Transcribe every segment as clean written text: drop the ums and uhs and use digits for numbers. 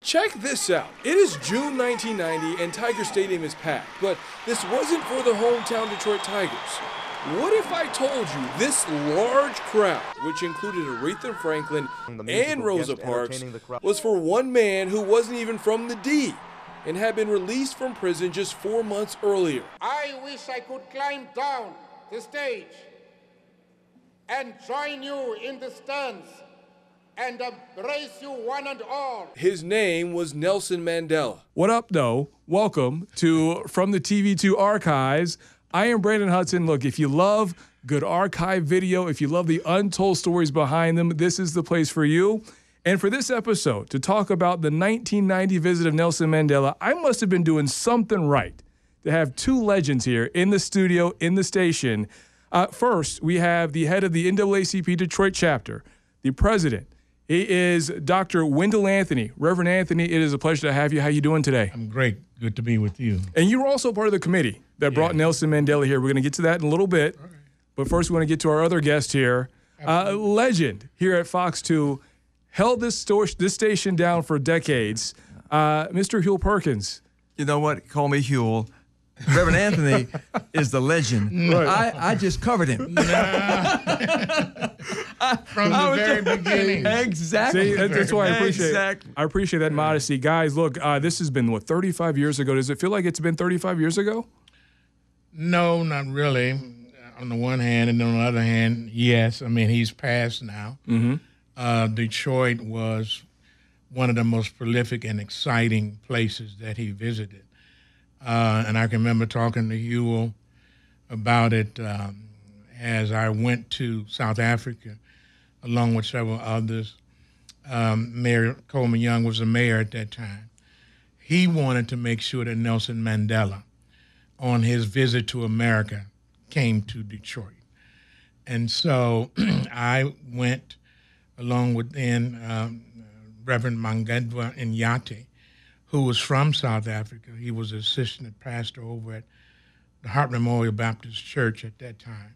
Check this out. It is June 1990 and Tiger Stadium is packed, but this wasn't for the hometown Detroit Tigers. What if I told you this large crowd, which included Aretha Franklin and Rosa Parks, was for one man who wasn't even from the D and had been released from prison just 4 months earlier? I wish I could climb down the stage and join you in the stands and embrace you one and all. His name was Nelson Mandela. What up, though? Welcome to From the TV-2 Archives. I am Brandon Hudson. Look, if you love good archive video, if you love the untold stories behind them, this is the place for you. And for this episode, to talk about the 1990 visit of Nelson Mandela, I must have been doing something right to have two legends here in the studio, in the station. First, we have the head of the NAACP Detroit chapter, the president. He is Dr. Wendell Anthony. Reverend Anthony, it is a pleasure to have you. How you doing today? I'm great. Good to be with you. And you were also part of the committee that brought Nelson Mandela here. We're going to get to that in a little bit. Right. But first, we want to get to our other guest here. Legend here at Fox 2, held this station down for decades. Mr. Huel Perkins. You know what? Call me Huel. Reverend Anthony is the legend. Right. I just covered him. From the very beginning. Exactly. See, that's why I appreciate that modesty. Guys, look, this has been, 35 years ago? Does it feel like it's been 35 years ago? No, not really. On the one hand, and on the other hand, yes. I mean, he's passed now. Mm-hmm. Detroit was one of the most prolific and exciting places that he visited. And I can remember talking to Huel about it as I went to South Africa, along with several others. Mayor Coleman Young was the mayor at that time. He wanted to make sure that Nelson Mandela, on his visit to America, came to Detroit. And so I went along with Reverend Mangedwa Nyati, who was from South Africa. He was assistant pastor over at the Hart Memorial Baptist Church at that time.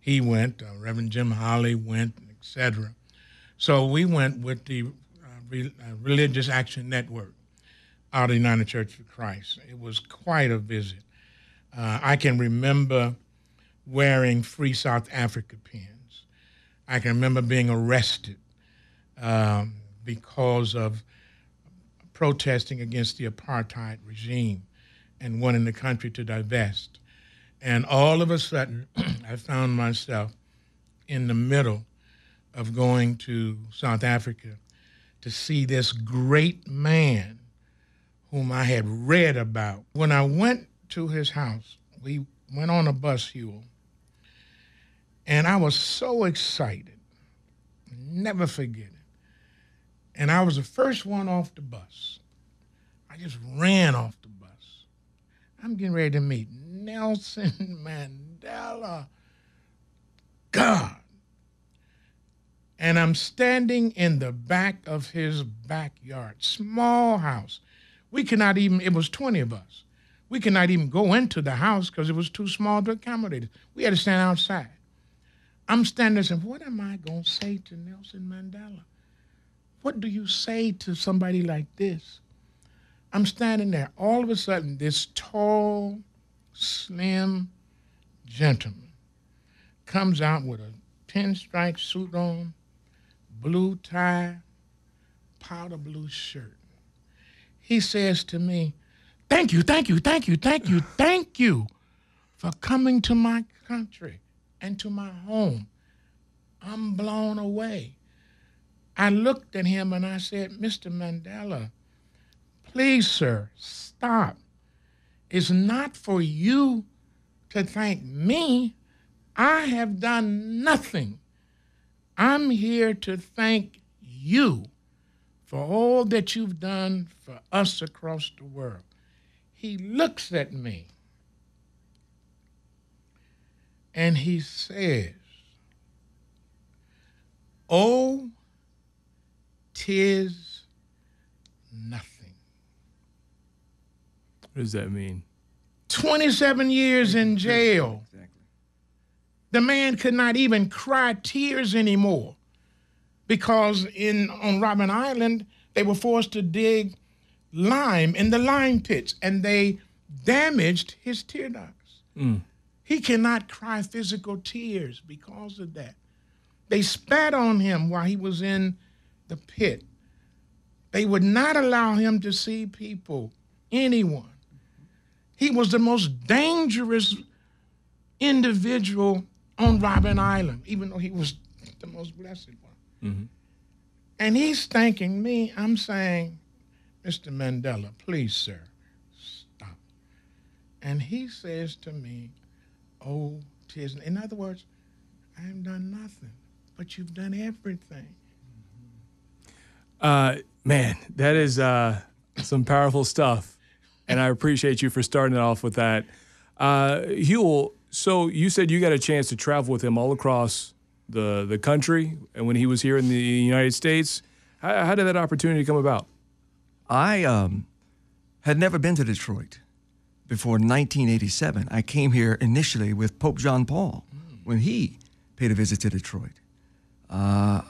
He went, Reverend Jim Holly went, etc. So we went with the Religious Action Network out of the United Church of Christ. It was quite a visit. I can remember wearing Free South Africa pins. I can remember being arrested because of protesting against the apartheid regime and wanting the country to divest. And all of a sudden, I found myself in the middle of going to South Africa to see this great man whom I had read about. When I went to his house, we went on a bus, Huel, and I was so excited, never forget it. And I was the first one off the bus. I just ran off the bus. I'm getting ready to meet Nelson Mandela. God. And I'm standing in the back of his backyard, small house. We could not even, it was 20 of us. We could not even go into the house because it was too small to accommodate us. We had to stand outside. I'm standing there saying, what am I going to say to Nelson Mandela? What do you say to somebody like this? I'm standing there. All of a sudden, this tall, slim gentleman comes out with a pinstripe suit on, blue tie, powder blue shirt. He says to me, thank you, thank you, thank you, thank you, thank you for coming to my country and to my home. I'm blown away. I looked at him and I said, Mr. Mandela, please, sir, stop. It's not for you to thank me. I have done nothing. I'm here to thank you for all that you've done for us across the world. He looks at me and he says, oh, 'tis nothing. What does that mean? 27 years in jail. Exactly. The man could not even cry tears anymore because on Robben Island, they were forced to dig lime in the lime pits, and they damaged his tear ducts. He cannot cry physical tears because of that. They spat on him while he was in the pit. They would not allow him to see people, anyone. He was the most dangerous individual on Robben Island, even though he was the most blessed one. And he's thanking me. I'm saying, Mr. Mandela, please, sir, stop. And he says to me, oh, tis, in other words, I have done nothing, but you've done everything. Man, that is some powerful stuff, and I appreciate you for starting it off with that. Huel, so you said you got a chance to travel with him all across the country, and when he was here in the United States, how did that opportunity come about? I had never been to Detroit before 1987. I came here initially with Pope John Paul when he paid a visit to Detroit. I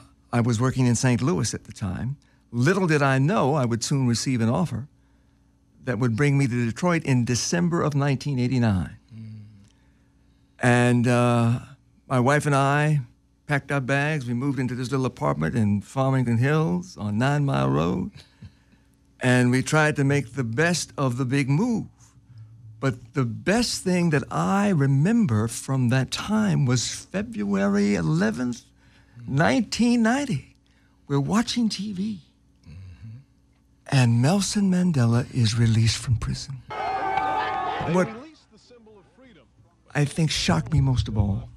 was working in St. Louis at the time. Little did I know I would soon receive an offer that would bring me to Detroit in December of 1989. And my wife and I packed our bags. We moved into this little apartment in Farmington Hills on 9 Mile Road. And we tried to make the best of the big move. But the best thing that I remember from that time was February 11th, 1990. We're watching TV. And Nelson Mandela is released from prison. What I think shocked me most of all,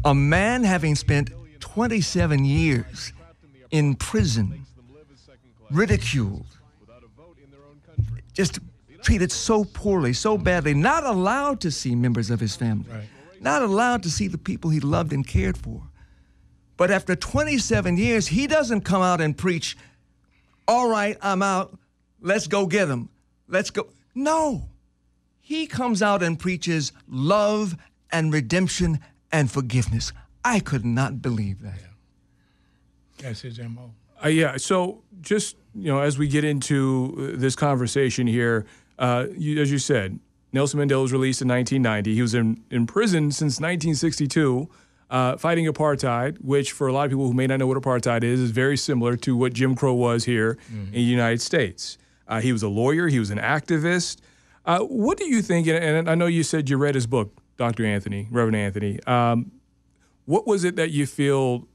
a man having spent 27 years in prison, ridiculed, just treated so poorly, so badly, not allowed to see members of his family, not allowed to see the people he loved and cared for. But after 27 years, he doesn't come out and preach, all right, I'm out, let's go get him, let's go. No, he comes out and preaches love and redemption and forgiveness. I could not believe that. That's his M.O. Yeah, so just, as we get into this conversation here, as you said, Nelson Mandela was released in 1990. He was in prison since 1962, fighting apartheid, which for a lot of people who may not know what apartheid is very similar to what Jim Crow was here in the United States. He was a lawyer. He was an activist. What do you think, and I know you said you read his book, Dr. Anthony, Reverend Anthony. What was it that you feel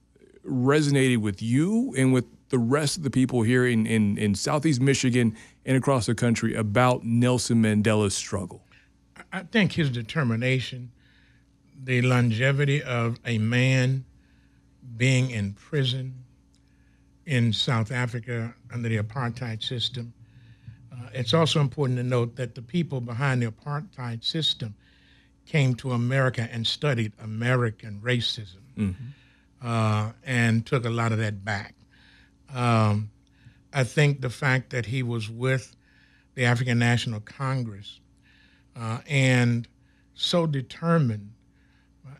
resonated with you and with the rest of the people here in Southeast Michigan and across the country about Nelson Mandela's struggle? I think his determination, the longevity of a man being in prison in South Africa under the apartheid system. It's also important to note that the people behind the apartheid system came to America and studied American racism and took a lot of that back. I think the fact that he was with the African National Congress and so determined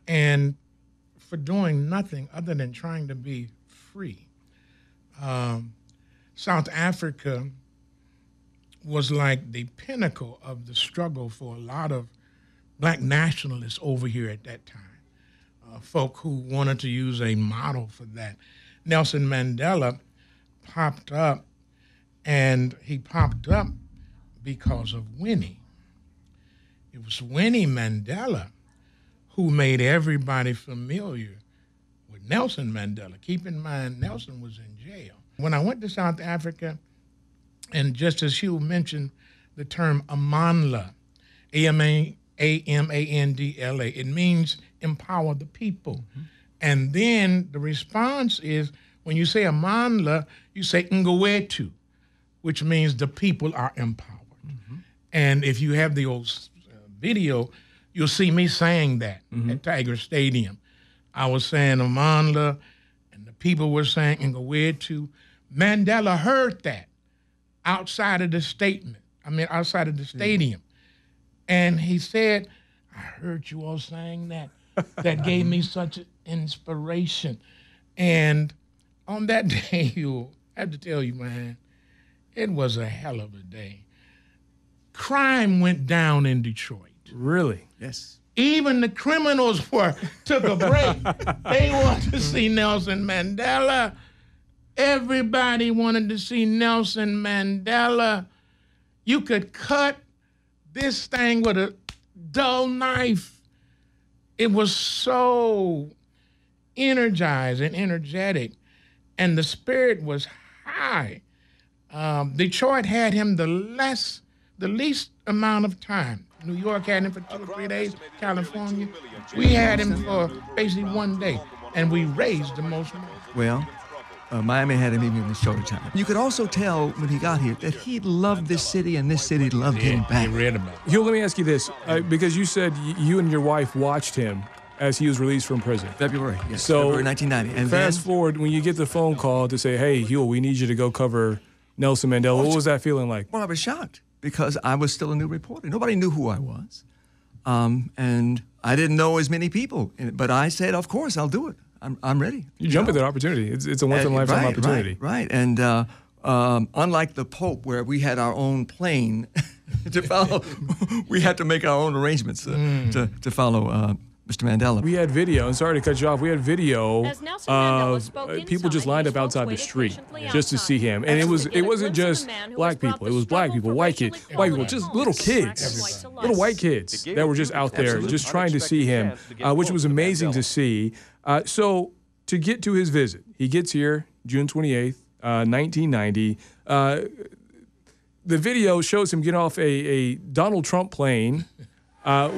and for doing nothing other than trying to be free. South Africa was like the pinnacle of the struggle for a lot of black nationalists over here at that time, folk who wanted to use a model for that. Nelson Mandela popped up, and he popped up because of Winnie. It was Winnie Mandela who made everybody familiar with Nelson Mandela. Keep in mind, Nelson was in jail. When I went to South Africa, and just as Hugh mentioned the term Amandla, A-M-A-N-D-L-A, it means empower the people. And then the response is, when you say Amandla, you say Ngwetu, which means the people are empowered. And if you have the old video, you'll see me saying that at Tiger Stadium. I was saying Amandla, and the people were saying Ngwetu. Mandela heard that outside of the outside of the stadium. And he said, I heard you all saying that. That gave me such an inspiration. And on that day, I have to tell you, man, It was a hell of a day. Crime went down in Detroit. Really? Yes. Even the criminals took a break. They wanted to see Nelson Mandela. Everybody wanted to see Nelson Mandela. You could cut this thing with a dull knife. It was so energized and energetic, and the spirit was high. Detroit had him the least amount of time. New York had him for 2 or 3 days. California, we had him for basically 1 day, and we raised the most money. Well, Miami had him even in a shorter time. You could also tell when he got here that he loved this city and this city loved him back. He read about it. Hugh, let me ask you this, because you said you and your wife watched him as he was released from prison. February, yes, So, February 1990. And fast then, forward, when you get the phone call to say, hey, Hugh, we need you to go cover Nelson Mandela, what was that feeling like? well, I was shocked because I was still a new reporter. Nobody knew who I was. And I didn't know as many people. But I said, of course, I'll do it. I'm ready. You jump at that opportunity. It's a once-in-a-lifetime opportunity. Right. And unlike the Pope, where we had our own plane to follow, we had to make our own arrangements to follow Mr. Mandela. We had video, and sorry to cut you off, we had video As Nelson Mandela of spoke people just inside, lined he up outside the waited street patiently just to outside. see him. And it wasn't just black people. It was black people, white kids, just little kids, little white kids that were just out there just trying to see him, which was amazing to see. So to get to his visit, he gets here June 28th, 1990. The video shows him get off a Donald Trump plane,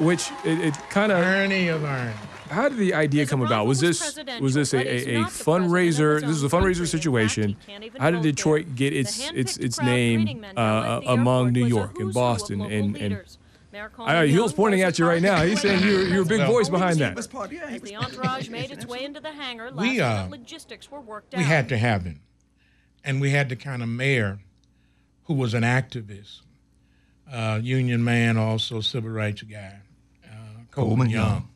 which it kind of... Irony of irony. How did the idea come about? Was this a fundraiser? This was a fundraiser situation. How did Detroit get its name among New York and Boston and Hugh's pointing at you right now. He's saying you're a big voice behind that. As the entourage made its way into the hangar, We, last-minute logistics were worked out. We had to have him. And we had the kind of mayor who was an activist, union man, also civil rights guy, Coleman Young.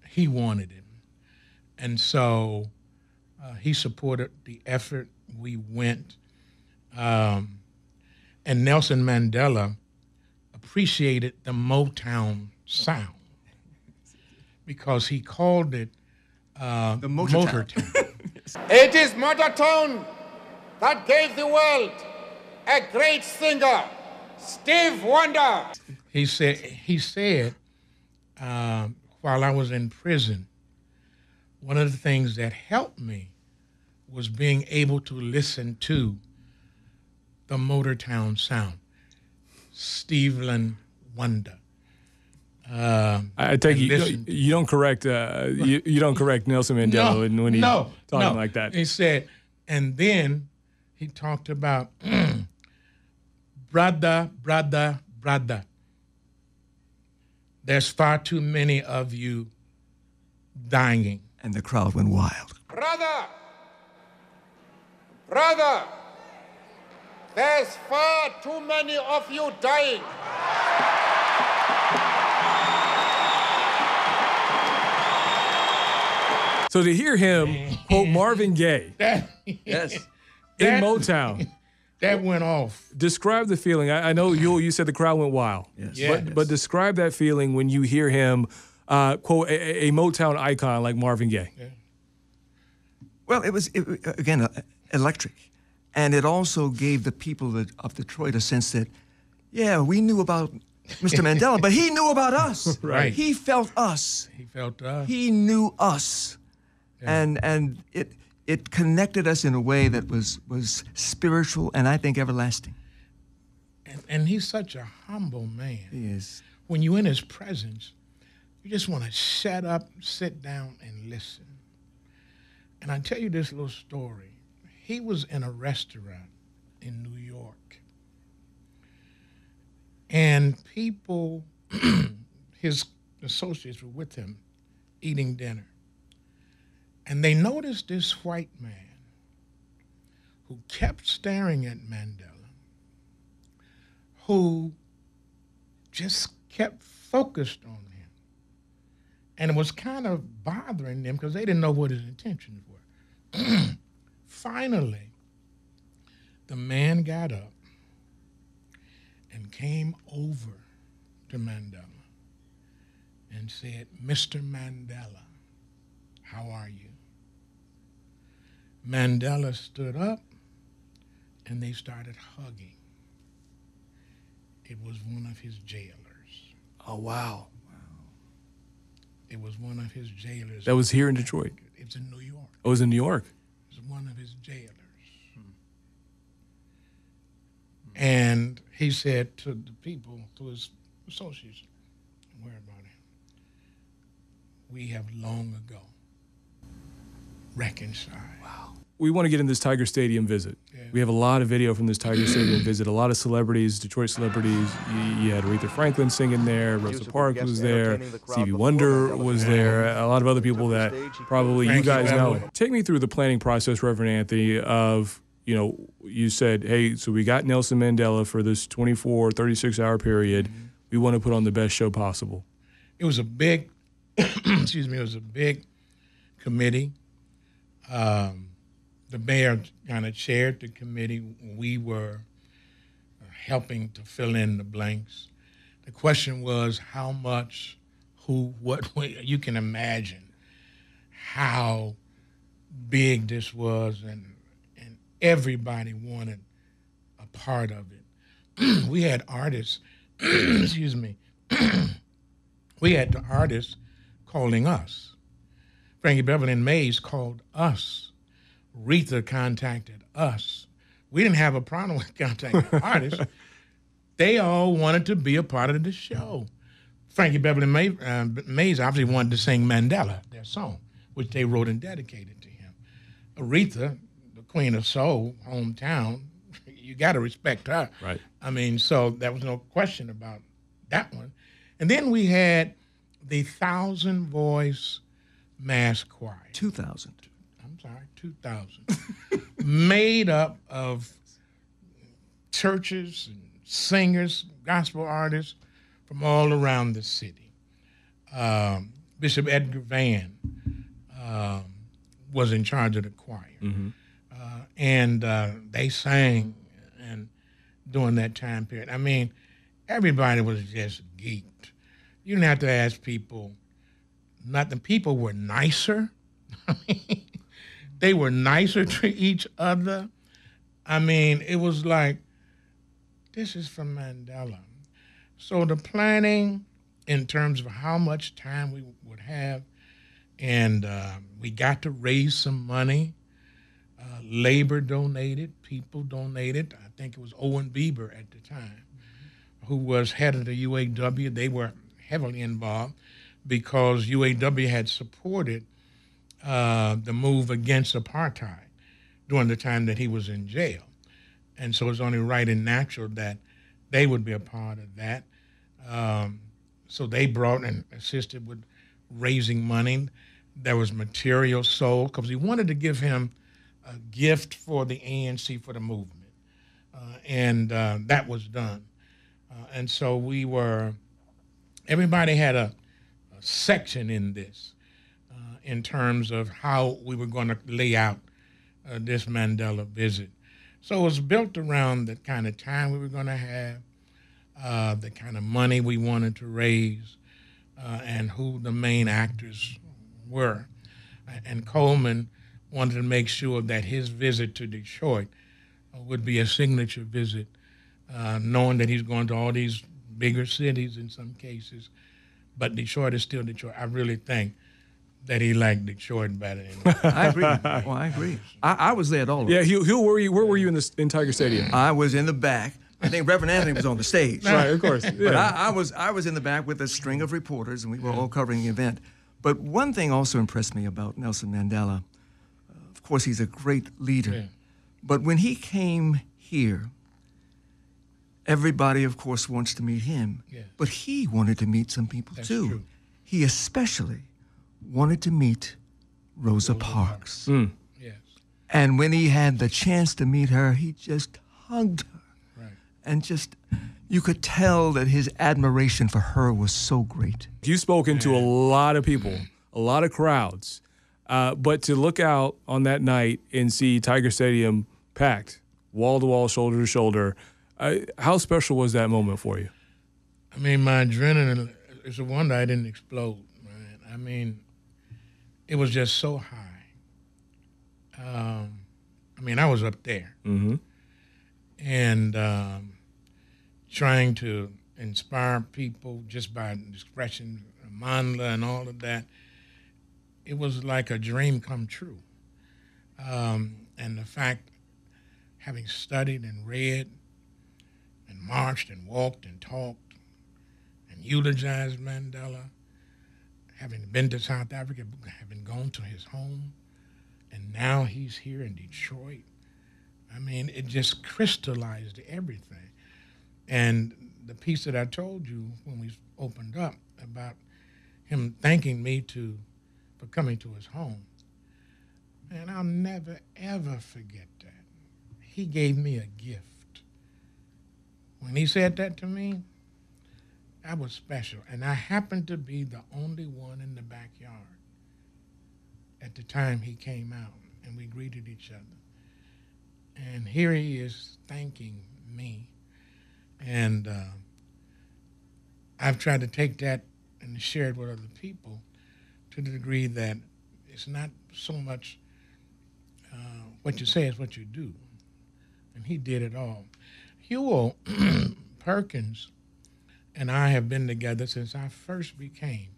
He wanted him. And so he supported the effort. We went. And Nelson Mandela appreciated the Motown sound because he called it the Motortown. It is Motown that gave the world a great singer, Steve Wonder. He said, while I was in prison, one of the things that helped me was being able to listen to the Motown sound, Steve Wonder. I take you don't correct you don't correct Nelson Mandela when he's talking like that. He said, and then he talked about brother. There's far too many of you dying. And the crowd went wild. Brother, there's far too many of you dying. So to hear him quote Marvin Gaye Yes. in Motown, that went off. describe the feeling. I know you said the crowd went wild. Yes. But describe that feeling when you hear him quote a Motown icon like Marvin Gaye. Yeah. Well, it was, again, electric. And it also gave the people of Detroit a sense that, yeah, we knew about Mr. Mandela, but he knew about us. Right. He felt us. He felt us. He knew us. Yeah. And it connected us in a way that was spiritual and I think everlasting. And he's such a humble man. He is. When you're in his presence, you just want to shut up, sit down, and listen. And I tell you this little story. He was in a restaurant in New York. And people, his associates were with him eating dinner. And they noticed this white man who kept staring at Mandela, who just kept focused on him. And it was kind of bothering them because they didn't know what his intentions were. Finally, the man got up and came over to Mandela and said, "Mr. Mandela, how are you?" Mandela stood up and they started hugging. It was one of his jailers. Oh, wow. It was one of his jailers. That was here in Detroit? It's in New York. Oh, it was in New York? It was one of his jailers. And he said to the people, to his associates, "Don't worry about it. We have long ago reconciled." Wow. We want to get in this Tiger Stadium visit. Yeah. We have a lot of video from this Tiger Stadium visit. A lot of celebrities, Detroit celebrities. You had Aretha Franklin singing there. Rosa Parks was there. Stevie Wonder was there. A lot of other people that probably you guys know. Take me through the planning process, Reverend Anthony, of, you know, you said, hey, so we got Nelson Mandela for this 24, 36-hour period. We want to put on the best show possible. It was a big, excuse me, it was a big committee. The mayor kind of chaired the committee. We were helping to fill in the blanks. The question was how much, who, what, you can imagine how big this was, and everybody wanted a part of it. We had artists, excuse me, we had the artists calling us. Frankie Beverly and Mays called us. Aretha contacted us. We didn't have a problem with contacting artists. They all wanted to be a part of the show. Frankie Beverly and Mays obviously wanted to sing Mandela, their song, which they wrote and dedicated to him. Aretha, the Queen of Soul, hometown, you got to respect her. Right. I mean, so there was no question about that one. And then we had the 1,000-voice mass choir. 2,000. I'm sorry, 2,000. Made up of churches and singers, gospel artists from all around the city. Bishop Edgar Van was in charge of the choir. And they sang and during that time period. I mean, everybody was just geeked. You didn't have to ask people nothing. People were nicer. I mean, they were nicer to each other. I mean, it was like, this is from Mandela. So the planning in terms of how much time we would have, and we got to raise some money. Labor donated, people donated. I think it was Owen Bieber at the time, who was head of the UAW. They were heavily involved because UAW had supported the move against apartheid during the time that he was in jail. And so it's only right and natural that they would be a part of that. So they brought and assisted with raising money. There was material sold because we wanted to give him a gift for the ANC, for the movement. And that was done. And so everybody had a section in this in terms of how we were going to lay out this Mandela visit. So it was built around the kind of time we were going to have, the kind of money we wanted to raise, and who the main actors were. And Coleman wanted to make sure that his visit to Detroit would be a signature visit, knowing that he's going to all these bigger cities in some cases, but Detroit is still Detroit. I really think that he liked Detroit better than I agree. Well, I agree. I was there at all of it. Yeah, Hugh, where were you in Tiger Stadium? I was in the back. I think Reverend Anthony was on the stage. Right, of course. Yeah. But I was in the back with a string of reporters, and we were all covering the event. But one thing also impressed me about Nelson Mandela. Of course, he's a great leader. Yeah. But when he came here, everybody, of course, wants to meet him. Yeah. But he wanted to meet some people, That's too. true. He especially wanted to meet Rosa Parks. Yes. And when he had the chance to meet her, he just hugged her. Right. And just, you could tell that his admiration for her was so great. You've spoken to a lot of people, a lot of crowds, but to look out on that night and see Tiger Stadium packed wall to wall, shoulder to shoulder. How special was that moment for you? I mean, my adrenaline, it's a wonder I didn't explode, man. I mean, it was just so high. I mean, I was up there. Mm-hmm. And trying to inspire people just by expressing Mandela and all of that, it was like a dream come true. And the fact, having studied and read and marched and walked and talked and eulogized Mandela, having been to South Africa, having gone to his home, and now he's here in Detroit. I mean, it just crystallized everything. And the piece that I told you when we opened up about him thanking me for coming to his home, and I'll never, ever forget that. He gave me a gift. When he said that to me, that was special. And I happened to be the only one in the backyard at the time he came out, and we greeted each other. And here he is thanking me. And I've tried to take that and share it with other people to the degree that it's not so much what you say is what you do. And he did it all. Hugo Perkins and I have been together since I first became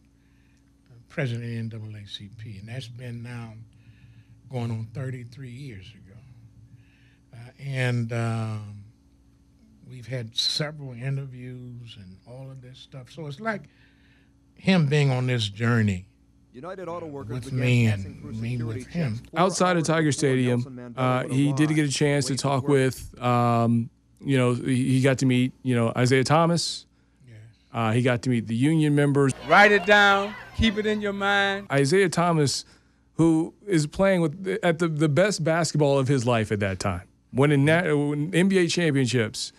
president of the NAACP, and that's been now going on 33 years ago. And we've had several interviews and all of this stuff. So it's like him being on this journey United Auto Workers with me and me with him. Outside of Tiger Stadium, he did get a chance to talk with, he got to meet, Isaiah Thomas. Yes. He got to meet the union members. Write it down. Keep it in your mind. Isaiah Thomas, who is playing at the best basketball of his life at that time, winning NBA championships.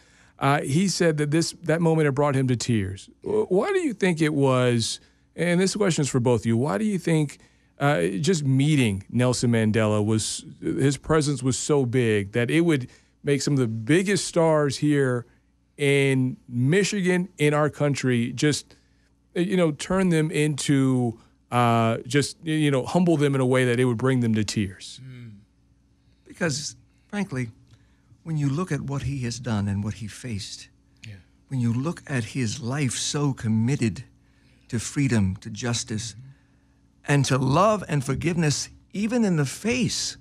He said that that moment had brought him to tears. Why do you think it was? And this question is for both of you. Why do you think just meeting Nelson Mandela his presence was so big that it would make some of the biggest stars here in Michigan, in our country, just turn them into humble them in a way that it would bring them to tears? Because, frankly, when you look at what he has done and what he faced, when you look at his life so committed to freedom, to justice, and to love and forgiveness, even in the face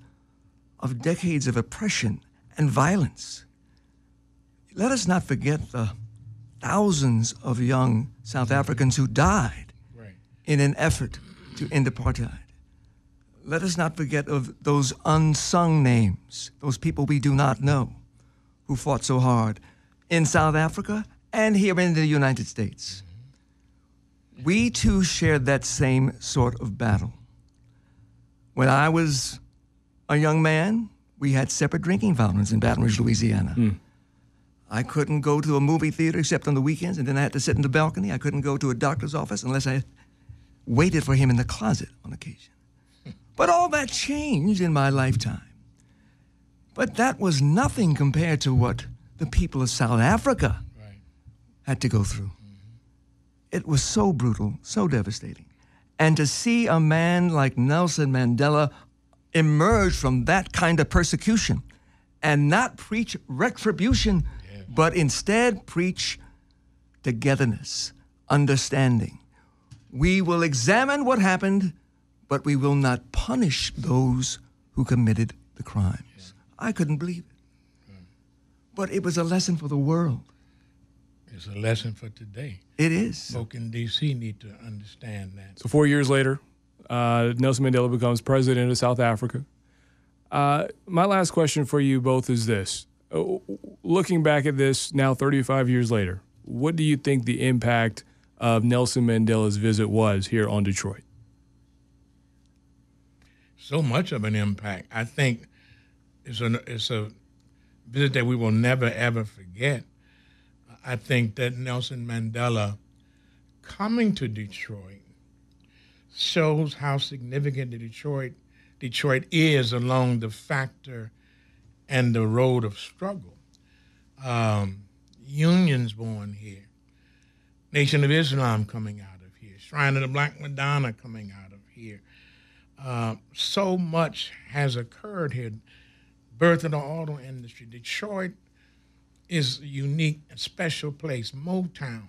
of decades of oppression and violence. Let us not forget the thousands of young South Africans who died in an effort to end apartheid. Let us not forget of those unsung names, those people we do not know, who fought so hard in South Africa and here in the United States. We too shared that same sort of battle. When I was a young man, we had separate drinking fountains in Baton Rouge, Louisiana. I couldn't go to a movie theater except on the weekends, and then I had to sit in the balcony. I couldn't go to a doctor's office unless I waited for him in the closet on occasion. But all that changed in my lifetime. But that was nothing compared to what the people of South Africa had to go through. It was so brutal, so devastating. And to see a man like Nelson Mandela emerge from that kind of persecution and not preach retribution, but instead preach togetherness, understanding. We will examine what happened, but we will not punish those who committed the crimes. I couldn't believe it. But it was a lesson for the world. It's a lesson for today. It is. Folk in D.C. need to understand that. So 4 years later, Nelson Mandela becomes president of South Africa. My last question for you both is this. Looking back at this now 35 years later, what do you think the impact of Nelson Mandela's visit was here on Detroit? So much of an impact. I think it's a visit that we will never, ever forget. I think that Nelson Mandela coming to Detroit shows how significant Detroit is along the factor and the road of struggle. Unions born here. Nation of Islam coming out of here. Shrine of the Black Madonna coming out of here. So much has occurred here. Birth of the auto industry. Detroit is a unique and special place. Motown,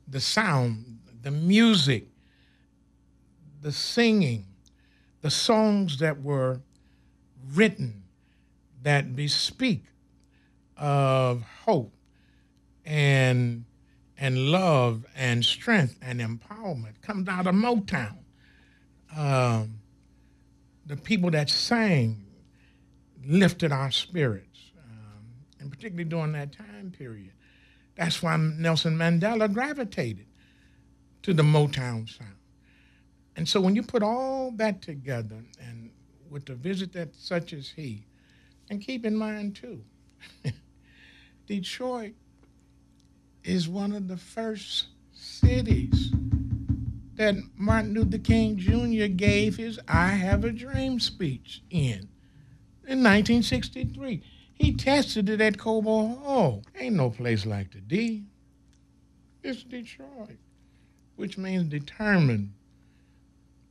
the sound, the music, the singing, the songs that were written that bespeak of hope and love and strength and empowerment comes out of Motown. The people that sang lifted our spirits, and particularly during that time period. That's why Nelson Mandela gravitated to the Motown sound. And so when you put all that together, and with the visit that such as he, and keep in mind too, Detroit is one of the first cities that Martin Luther King Jr. gave his I Have a Dream speech in 1963. He tested it at Cobo Hall. Ain't no place like the D. It's Detroit, which means determined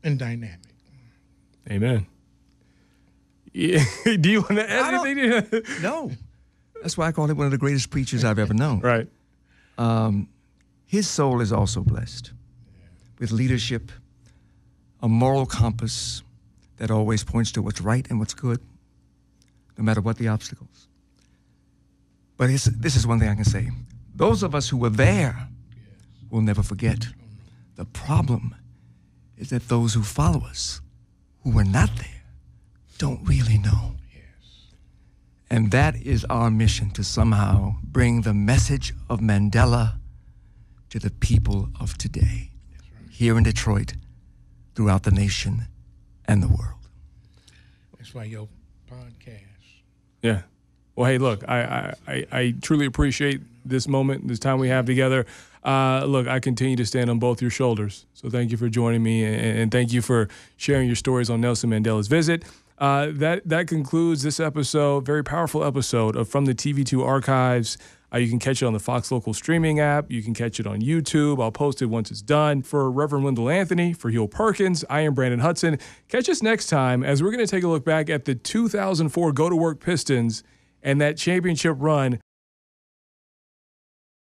and dynamic. Amen. Yeah. Do you want to add anything? No. That's why I call him one of the greatest preachers I've ever known. Right. His soul is also blessed with leadership, a moral compass that always points to what's right and what's good, no matter what the obstacles. But this is one thing I can say. Those of us who were there will never forget. The problem is that those who follow us, who were not there, don't really know. And that is our mission, to somehow bring the message of Mandela to the people of today, here in Detroit, throughout the nation and the world. That's why your podcast. Yeah. Well, hey, look, I truly appreciate this moment, this time we have together. Look, I continue to stand on both your shoulders. So thank you for joining me, and thank you for sharing your stories on Nelson Mandela's visit. That concludes this episode, very powerful episode of From the TV-2 Archives. You can catch it on the Fox Local streaming app. You can catch it on YouTube. I'll post it once it's done. For Reverend Wendell Anthony, for Hill Perkins, I am Brandon Hudson. Catch us next time as we're going to take a look back at the 2004 Go to Work Pistons and that championship run